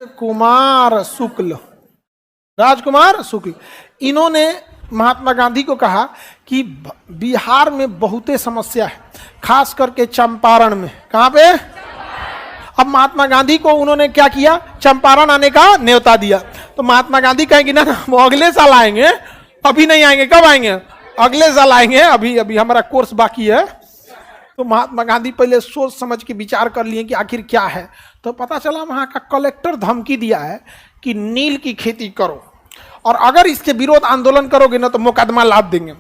कुमार शुक्ल, राजकुमार शुक्ल, इन्होंने महात्मा गांधी को कहा कि बिहार में बहुते समस्या है, खास करके चंपारण में। कहां पे? अब महात्मा गांधी को उन्होंने क्या किया, चंपारण आने का न्योता दिया। तो महात्मा गांधी कहेंगे ना वो अगले साल आएंगे, अभी नहीं आएंगे। कब आएंगे? अगले साल आएंगे, अभी अभी हमारा कोर्स बाकी है। तो महात्मा गांधी पहले सोच समझ के विचार कर लिए कि आखिर क्या है। तो पता चला वहां का कलेक्टर धमकी दिया है कि नील की खेती करो और अगर इसके विरोध आंदोलन करोगे ना तो मुकदमा लाद देंगे।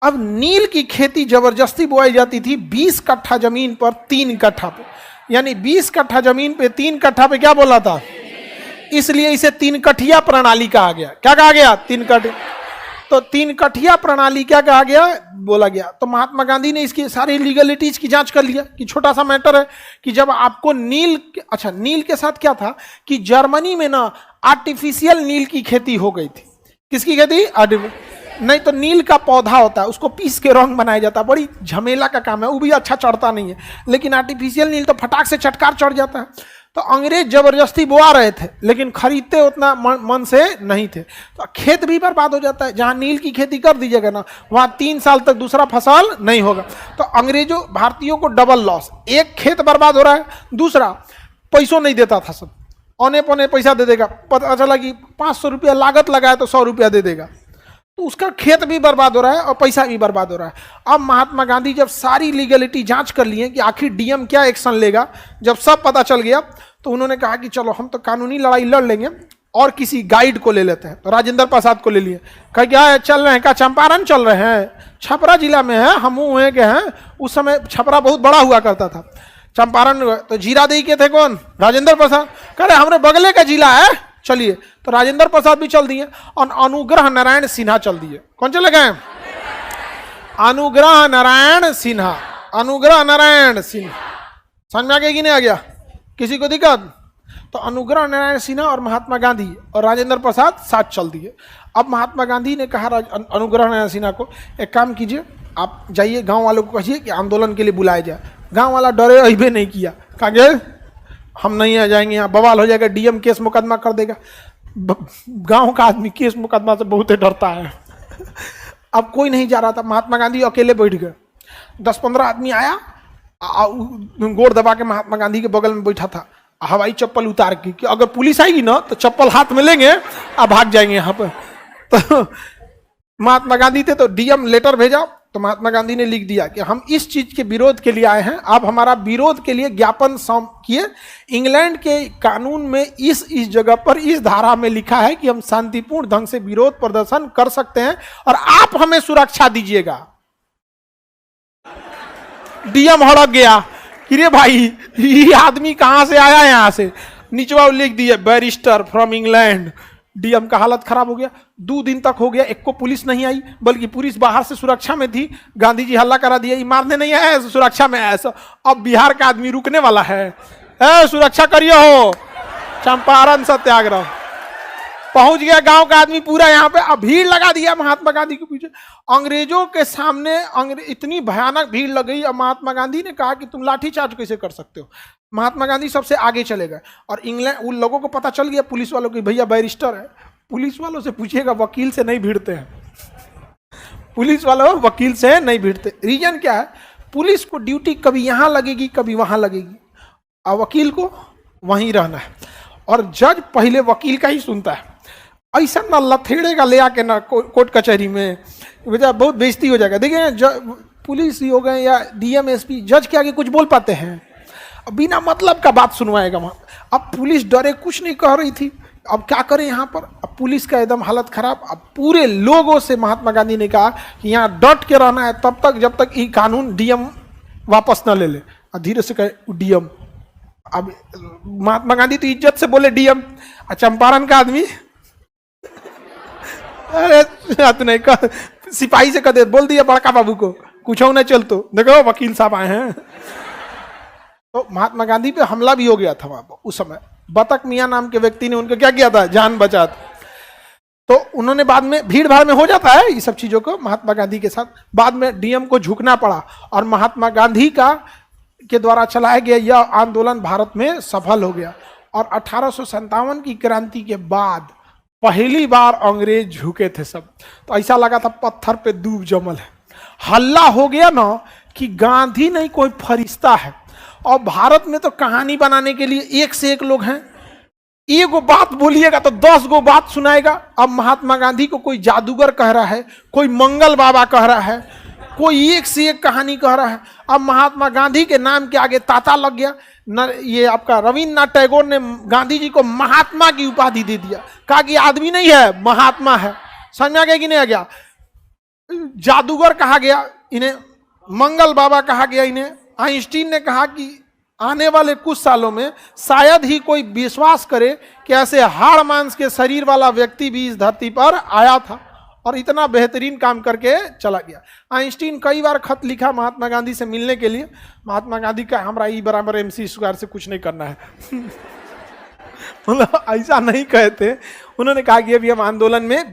अब नील की खेती जबरदस्ती बोई जाती थी 20 कट्ठा जमीन पर 3 कट्ठा पे, यानी 20 कट्ठा जमीन पे 3 कट्ठा पे क्या बोला था, इसलिए इसे 3 कठिया प्रणाली कहा गया। क्या कहा गया? 3 कठिया। तो 3 कठिया प्रणाली क्या कहा गया, बोला गया। तो महात्मा गांधी ने इसकी सारी लीगलिटीज की जांच कर लिया कि छोटा सा मैटर है कि जब आपको नील, अच्छा नील के साथ क्या था कि जर्मनी में ना आर्टिफिशियल नील की खेती हो गई थी। किसकी खेती? नहीं तो नील का पौधा होता है, उसको पीस के रंग बनाया जाता है, बड़ी झमेला का काम है, वो भी अच्छा चढ़ता नहीं है। लेकिन आर्टिफिशियल नील तो फटाक से चटकार चढ़ जाता है। तो अंग्रेज जबरदस्ती बोआ रहे थे लेकिन खरीदते उतना मन से नहीं थे, तो खेत भी बर्बाद हो जाता है। जहां नील की खेती कर दीजिएगा ना वहां 3 साल तक दूसरा फसल नहीं होगा। तो अंग्रेजों भारतीयों को डबल लॉस, एक खेत बर्बाद हो रहा है, दूसरा पैसों नहीं देता था, सब औने पौने पैसा दे देगा। पता चला कि 500 रुपया लागत लगाया तो 100 रुपया दे देगा, तो उसका खेत भी बर्बाद हो रहा है और पैसा भी बर्बाद हो रहा है। अब महात्मा गांधी जब सारी लीगलिटी जांच कर लिए कि आखिर डीएम क्या एक्शन लेगा, जब सब पता चल गया तो उन्होंने कहा कि चलो हम तो कानूनी लड़ाई लड़ लेंगे और किसी गाइड को ले लेते हैं। तो राजेंद्र प्रसाद को ले लिए। कहा क्या चल रहे हैं? क्या चंपारण चल रहे हैं? छपरा जिला में है, हम वहीं के हैं। उस समय छपरा बहुत बड़ा हुआ करता था। चंपारण तो जीरादेई के थे कौन? राजेंद्र प्रसाद। कह रहे हमरे बगले का जिला है, चलिए। तो राजेंद्र प्रसाद भी चल दिए और अनुग्रह नारायण सिन्हा चल दिए। कौन चले गए? अनुग्रह नारायण सिन्हा। अनुग्रह नारायण सिन्हा समझ में आ गया कि नहीं आ गया? किसी को दिक्कत? तो अनुग्रह नारायण सिन्हा और महात्मा गांधी और राजेंद्र प्रसाद साथ चल दिए। अब महात्मा गांधी ने कहा अनुग्रह नारायण सिन्हा को, एक काम कीजिए, आप जाइए गांव वालों को कहिए कि आंदोलन के लिए बुलाया जाए। गांव वाला डरे, अहिबे नहीं किया। कहा गए हम नहीं आ जाएंगे, यहाँ बवाल हो जाएगा, डीएम केस मुकदमा कर देगा। गांव का आदमी केस मुकदमा से बहुत डरता है। अब कोई नहीं जा रहा था, महात्मा गांधी अकेले बैठ गए। 10-15 आदमी आया, गोड़ दबा के महात्मा गांधी के बगल में बैठा था, हवाई चप्पल उतार के कि अगर पुलिस आएगी ना तो चप्पल हाथ में लेंगे और भाग जाएंगे यहाँ पर। तो महात्मा गांधी थे तो डीएम लेटर भेजा। तो महात्मा गांधी ने लिख दिया कि हम इस चीज के विरोध के लिए आए हैं, आप हमारा विरोध के लिए ज्ञापन किए। इंग्लैंड के कानून में इस जगह पर इस धारा में लिखा है कि हम शांतिपूर्ण ढंग से विरोध प्रदर्शन कर सकते हैं और आप हमें सुरक्षा दीजिएगा। डीएम हड़क गया कि रे भाई ये आदमी कहां से आया? यहां से निचवा लिख दिया बैरिस्टर फ्रॉम इंग्लैंड। डीएम का हालत खराब हो गया। 2 दिन तक हो गया, एक को पुलिस नहीं आई, बल्कि पुलिस बाहर से सुरक्षा में थी। गांधी जी हल्ला करा दिया, मारने नहीं आया, सुरक्षा में आया। अब बिहार का आदमी रुकने वाला है? सुरक्षा करिए हो। चंपारण सत्याग्रह पहुंच गया, गांव का आदमी पूरा यहाँ पे। अब भीड़ लगा दिया महात्मा गांधी के पीछे। अंग्रेजों के सामने इतनी भयानक भीड़ लग गई। अब महात्मा गांधी ने कहा कि तुम लाठीचार्ज कैसे कर सकते हो। महात्मा गांधी सबसे आगे चले गए और इंग्लैंड उन लोगों को पता चल गया, पुलिस वालों को, भैया बैरिस्टर है। पुलिस वालों से पूछिएगा, वकील से नहीं भिड़ते हैं। पुलिस वालों वकील से नहीं भिड़ते। रीजन क्या है? पुलिस को ड्यूटी कभी यहां लगेगी कभी वहां लगेगी, और वकील को वहीं रहना है। और जज पहले वकील का ही सुनता है। ऐसा ना लथेड़ेगा ले आके ना कोर्ट कचहरी में, बेटा बहुत बेइज्जती हो जाएगा। देखिए पुलिस ही हो गए या डीएम एसपी, जज के आगे कुछ बोल पाते हैं? बिना मतलब का बात सुनवाएगा वहां। अब पुलिस डरे, कुछ नहीं कह रही थी। अब क्या करें यहाँ पर? अब पुलिस का एकदम हालत खराब। अब पूरे लोगों से महात्मा गांधी ने कहा कि यहाँ डट के रहना है तब तक जब तक ये कानून डीएम वापस न ले ले। धीरे से कहे डीएम। अब महात्मा गांधी तो इज्जत से बोले डीएम, चंपारण का आदमी अरे नहीं कह, सिपाही से कह बोल दिया बड़का बाबू को, कुछ हो न चल तो देखो वकील साहब आए हैं। तो महात्मा गांधी पे हमला भी हो गया था वहां उस समय। बतक मियां नाम के व्यक्ति ने उनको क्या किया था? जान बचा था। तो उन्होंने बाद में, भीड़ भाड़ में हो जाता है ये सब चीजों को, महात्मा गांधी के साथ बाद में डीएम को झुकना पड़ा और महात्मा गांधी के द्वारा चलाया गया यह आंदोलन भारत में सफल हो गया। और 1857 की क्रांति के बाद पहली बार अंग्रेज झुके थे सब। तो ऐसा लगा था पत्थर पे दूब जमल है। हल्ला हो गया ना कि गांधी नहीं कोई फरिश्ता है। और भारत में तो कहानी बनाने के लिए एक से एक लोग हैं, एक गो बात बोलिएगा तो 10 गो बात सुनाएगा। अब महात्मा गांधी को कोई जादूगर कह रहा है, कोई मंगल बाबा कह रहा है, कोई एक से एक कहानी कह रहा है। अब महात्मा गांधी के नाम के आगे ताता लग गया। ये आपका रविन्द्रनाथ टैगोर ने गांधी जी को महात्मा की उपाधि दे दिया, कहा कि आदमी नहीं है महात्मा है। समझ में आ गया कि नहीं आ गया? जादूगर कहा गया इन्हें, मंगल बाबा कहा गया इन्हें। आइंस्टीन ने कहा कि आने वाले कुछ सालों में शायद ही कोई विश्वास करे कि ऐसे हाड़ मांस के शरीर वाला व्यक्ति भी इस धरती पर आया था और इतना बेहतरीन काम करके चला गया। आइंस्टीन कई बार खत लिखा महात्मा गांधी से मिलने के लिए। महात्मा गांधी का हमरा ई बराबर MC स्क्वायर से कुछ नहीं करना है मतलब ऐसा नहीं कहते। उन्होंने कहा कि अभी हम आंदोलन में